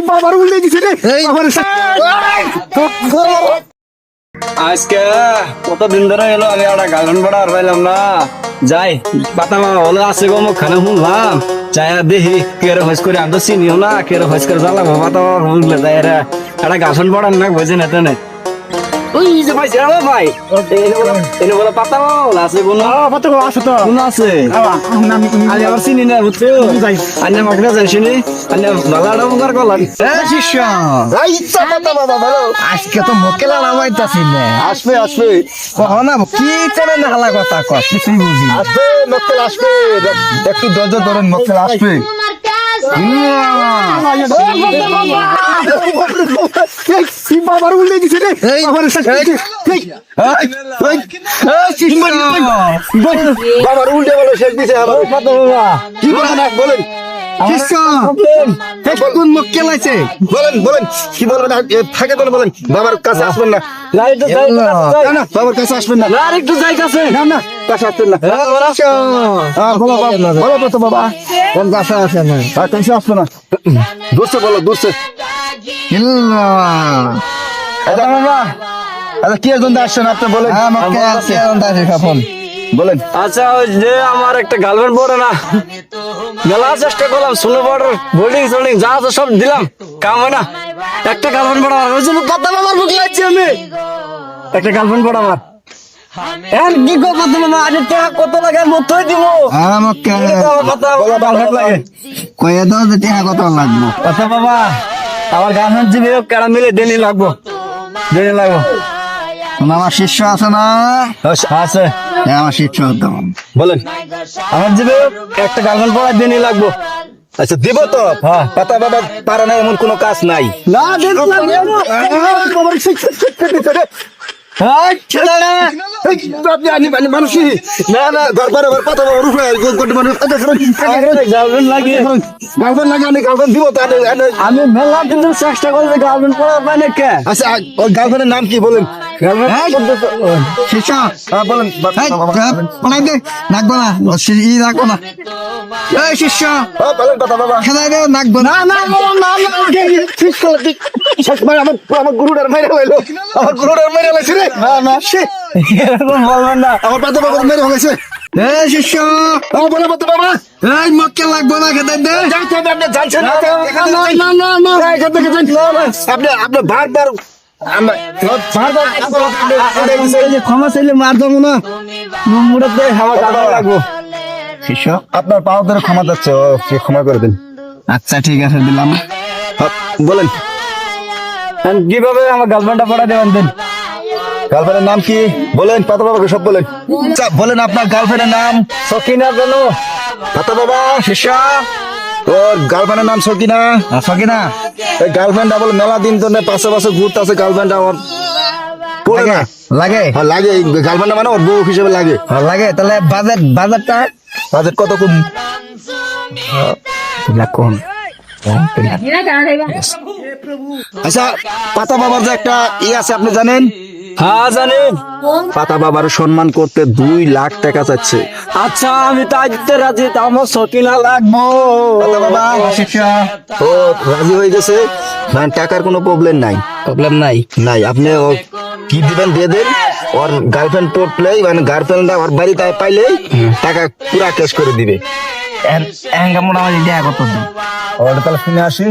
বাবার উল্টে দিছে রে আজকে কতদিন ধরে এলো আমি একটা গার্লফ্রেন্ড পড়া আর পাইলাম না। যাই পাতা মামা হলে আছে গো মুখ খানে শুনলাম যাই দেখি কেরে হস করে আমি তো চিনিও না কেরে হস করে জ্বালাবো পাতা মামা শুনলে যাই রে একটা গার্লফ্রেন্ড পড়ার না বুঝে না তেনে ওই যে ভাই যাবো ভাই এনে বলে পাতা মামা হলে আছে কোনো পাতা বাবা আছে তো কোনো আছে আমি আবার চিনি না বুঝছো আন্না মাখনা যাইছি নি আন্না ভালো উপকার করলাম শিষ্য এই ইচ্ছা পাতা বাবা ভালো আজকে তো মোকেলা নামাইতাছি না আসবে আসবে কহনা কি করে না হালা কথা কর কিছুই বুঝি আসবে মোকেলা আসবে একটু ধৈর্য ধরেন মোকেলা আসবে বাবার উল্টে দিছে রে বাবার উল্টে বলে শেষ দিছে কি বলেন বলেন বলেন বলেন কি বলবেন থাকে বলে বলেন বাবার কাছে আসবেন না বাবার কাছে আসবেন না একটু যাইতাছে না না কাছে আসবেন না বলো তো বাবা কোন কাছে আসে না কাছে আসবে না দূরছে বলো দূরছে বাবা আচ্ছা কি একজন আসছেন আপনি বলেন বলেন আচ্ছা ওই যে আমার একটা গার্লফ্রেন্ড পড়ে না মেলা চেষ্টা করলাম ষোলো বড় বোল্ডিং সোল্ডিং যা আছে সব দিলাম কাম হয় না একটা গার্লফ্রেন্ড পড়া ওই জন্য কথা আমার বুক লাগছে আমি একটা গার্লফ্রেন্ড পড়া আমার এখন কি করবো তুমি না আজ টাকা কত লাগে মতই দিব কথা লাগে কয়ে দাও যে টাকা কত লাগবো কথা বাবা আমার গার্লফ্রেন্ড জিবি কেডা মিলে দেনি লাগবো আমার শিষ্য আছে না আছে আমার শিষ্য বলেন আমার জিবি একটা গার্লফ্রেন্ড পড়া দেনি লাগবো আচ্ছা দিব তো পাতা বাবা পারে না এমন কোনো কাজ নাই না মানুষই না না দরবারে পাতা বাবা রুফে গার্লফ্রেন্ড লাগে গার্লফ্রেন্ড লাগে আমি গার্লফ্রেন্ড দিব আমি মেলা কিন্তু চেষ্টা করবো গার্লফ্রেন্ড পড়া মানে কে আচ্ছা ওই গার্লফ্রেন্ডের নাম কি বলেন শিষ্য বলেন নাকবো না ই রাখবো না শিষ্য বলেন পাতা বাবা নাকবো না আমার গুরুটার মেরে হইলো আমার গুরুটার মেরে হয়েছে রে না সে এরকম বলবেন না আমার পাতা বাবা মেরে হয়েছে শিষ্য বলে পাতা বাবা এই মক্কে লাগবো না খেতে দে আপনি জানছেন আপনি বারবার ক্ষমা চাইলে মার যাবো না আমার টাকা লাগবো শিষ্য আপনার পাও ধরে ক্ষমা যাচ্ছে ক্ষমা করে দিন আচ্ছা ঠিক আছে দিলাম বলেন কিভাবে আমার গার্লফ্রেন্ডটা পড়া দেবেন দেন গার্লফ্রেন্ডের নাম কি বলেন পাতা বাবাকে সব বলেন বলেন আপনার গার্লফ্রেন্ডের নাম সকিনা কেন পাতা বাবা শিষ্য ওর গার্লফ্রেন্ডের নাম সকিনা সকিনা এই গার্লফ্রেন্ডটা বলে মেলা দিন ধরে পাশে পাশে ঘুরতে আছে গার্লফ্রেন্ডটা ওর পড়ে না লাগে লাগে গার্লফ্রেন্ডটা মানে ওর বউ হিসেবে লাগে লাগে তাহলে বাজারটা বাজেট কত কম কম আচ্ছা পাতা বাবার যে একটা আছে আপনি জানেন হ্যাঁ জানেন পাতা বাবার সম্মান করতে 2 লাখ টাকা চাচ্ছে আচ্ছা আমি তাই দিতে রাজি তা আমার সকিনা লাগবো পাতা বাবা ও রাজি হয়ে গেছে মানে টাকার কোনো প্রবলেম নাই নাই আপনি কি দিবেন দিয়ে দেন ওর গার্লফ্রেন্ড পড়লেই মানে গার্লফ্রেন্ডটা ওর বাড়িতে পাইলেই টাকা পুরা ক্যাশ করে দিবে মোটামুটি দেয়া কত দিন ওটা তাহলে শুনে আসি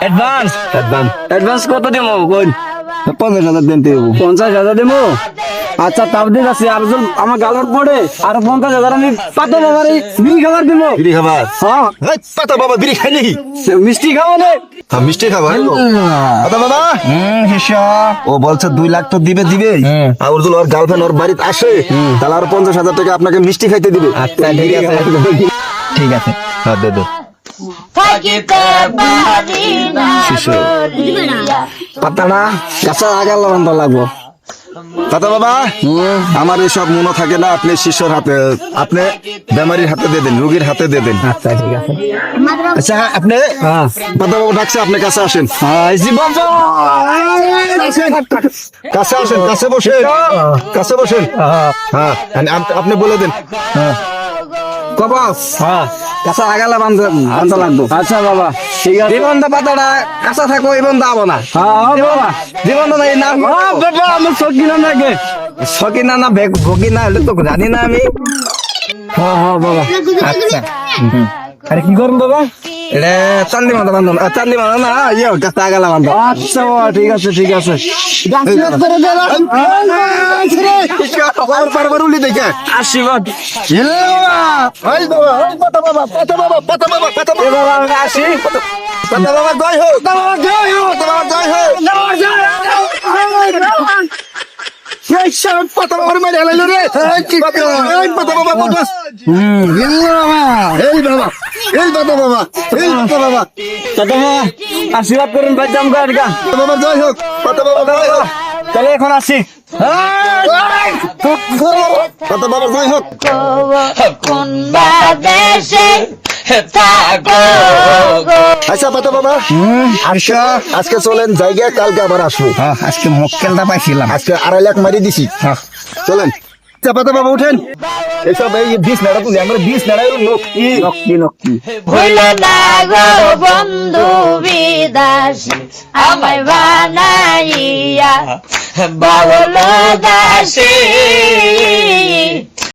অ্যাডভান্স কত দিব কোন 50,000 দেন দেবো 50,000 দিব আচ্ছা তাও দিন আছে আর আমার গালর পড়ে আর 50,000 আমি পাতা বাবারে বিড়ি খাবার দিব বিড়ি খাবার হ্যাঁ পাতা বাবা বিড়ি খাই নাকি মিষ্টি খাওয়া নে মিষ্টি খাবার পাতা বাবা ও বলছে 2 লাখ তো দিবে আর ওর ওর গার্লফ্রেন্ড ওর বাড়িতে আসে তাহলে আর 50,000 টাকা আপনাকে মিষ্টি খাইতে দিবে আচ্ছা ঠিক আছে হ্যাঁ দে পাতাটা কাঁচা আগার লাগবো পাতা বাবা আমার এসব মনে থাকে না আপনি শিষ্যর হাতে আপনি বেমারির হাতে দিয়ে দেন রোগীর হাতে দিয়ে দেন আচ্ছা ঠিক আছে আচ্ছা আপনি পাতা বাবু ডাকছে আপনি কাছে আসেন কাছে বসেন হ্যাঁ আপনি বলে দেন কবাস হ্যাঁ কাঁচা আগালা বান্ধা লাগবো। আচ্ছা বাবা ঠিক আছে জীবন দা পাতাটা কাঁচা থাকো এই বন্ধ আবো না। হ্যাঁ বাবা জীবন দা এই নাম বাবা আমার সত্যি না নাকি সকি না না ভোগী না হলে তো জানি না আমি। হ্যাঁ হ্যাঁ বাবা আচ্ছা আরে কি করুন বাবা এটা চান্দি মাথা বান্ধব চান্দি মাথা না ইয়ে কাঁচা আগালা বান্ধব। আচ্ছা বাবা ঠিক আছে ঠিক আছে বারবার উলি দেখে আশীর্বাদ ওই বাবা ওই পাতা বাবা পাতা বাবা পাতা বাবা পাতা এ বাবা বাবা আমি আসি পাতা বাবা জয় হোক পাতা বাবা জয় হোক পাতা বাবা জয় হোক পাতা বাবার মেরে হেলাইলো রে এই পাতা বাবা পাতা এই বাবা এই পাতা বাবা এই পাতা বাবা দাদা আশীর্বাদ করুন ভাই জাম গাড়ি পাতা বাবা জয় হোক পাতা বাবা জয় হোক তাহলে এখন আসি পাতা বাবা জয় হোক কোন বাদেশে থাকো গো আচ্ছা পাতা বাবা আচ্ছা আজকে চলেন জায়গা কালকে আবার আসবো। আজকে মক্কেলটা পাইছিলাম আজকে 2.5 লাখ মারি দিছি। চলেন আচ্ছা পাতা বাবা উঠেন এসব এই 20 নাড়া তুলি আমরা 20 নাড়াই নক্কি নক্কি নক্কি ভুল না গো বন্ধু বিদাসী আমায় বানাইয়া বাউল দাসী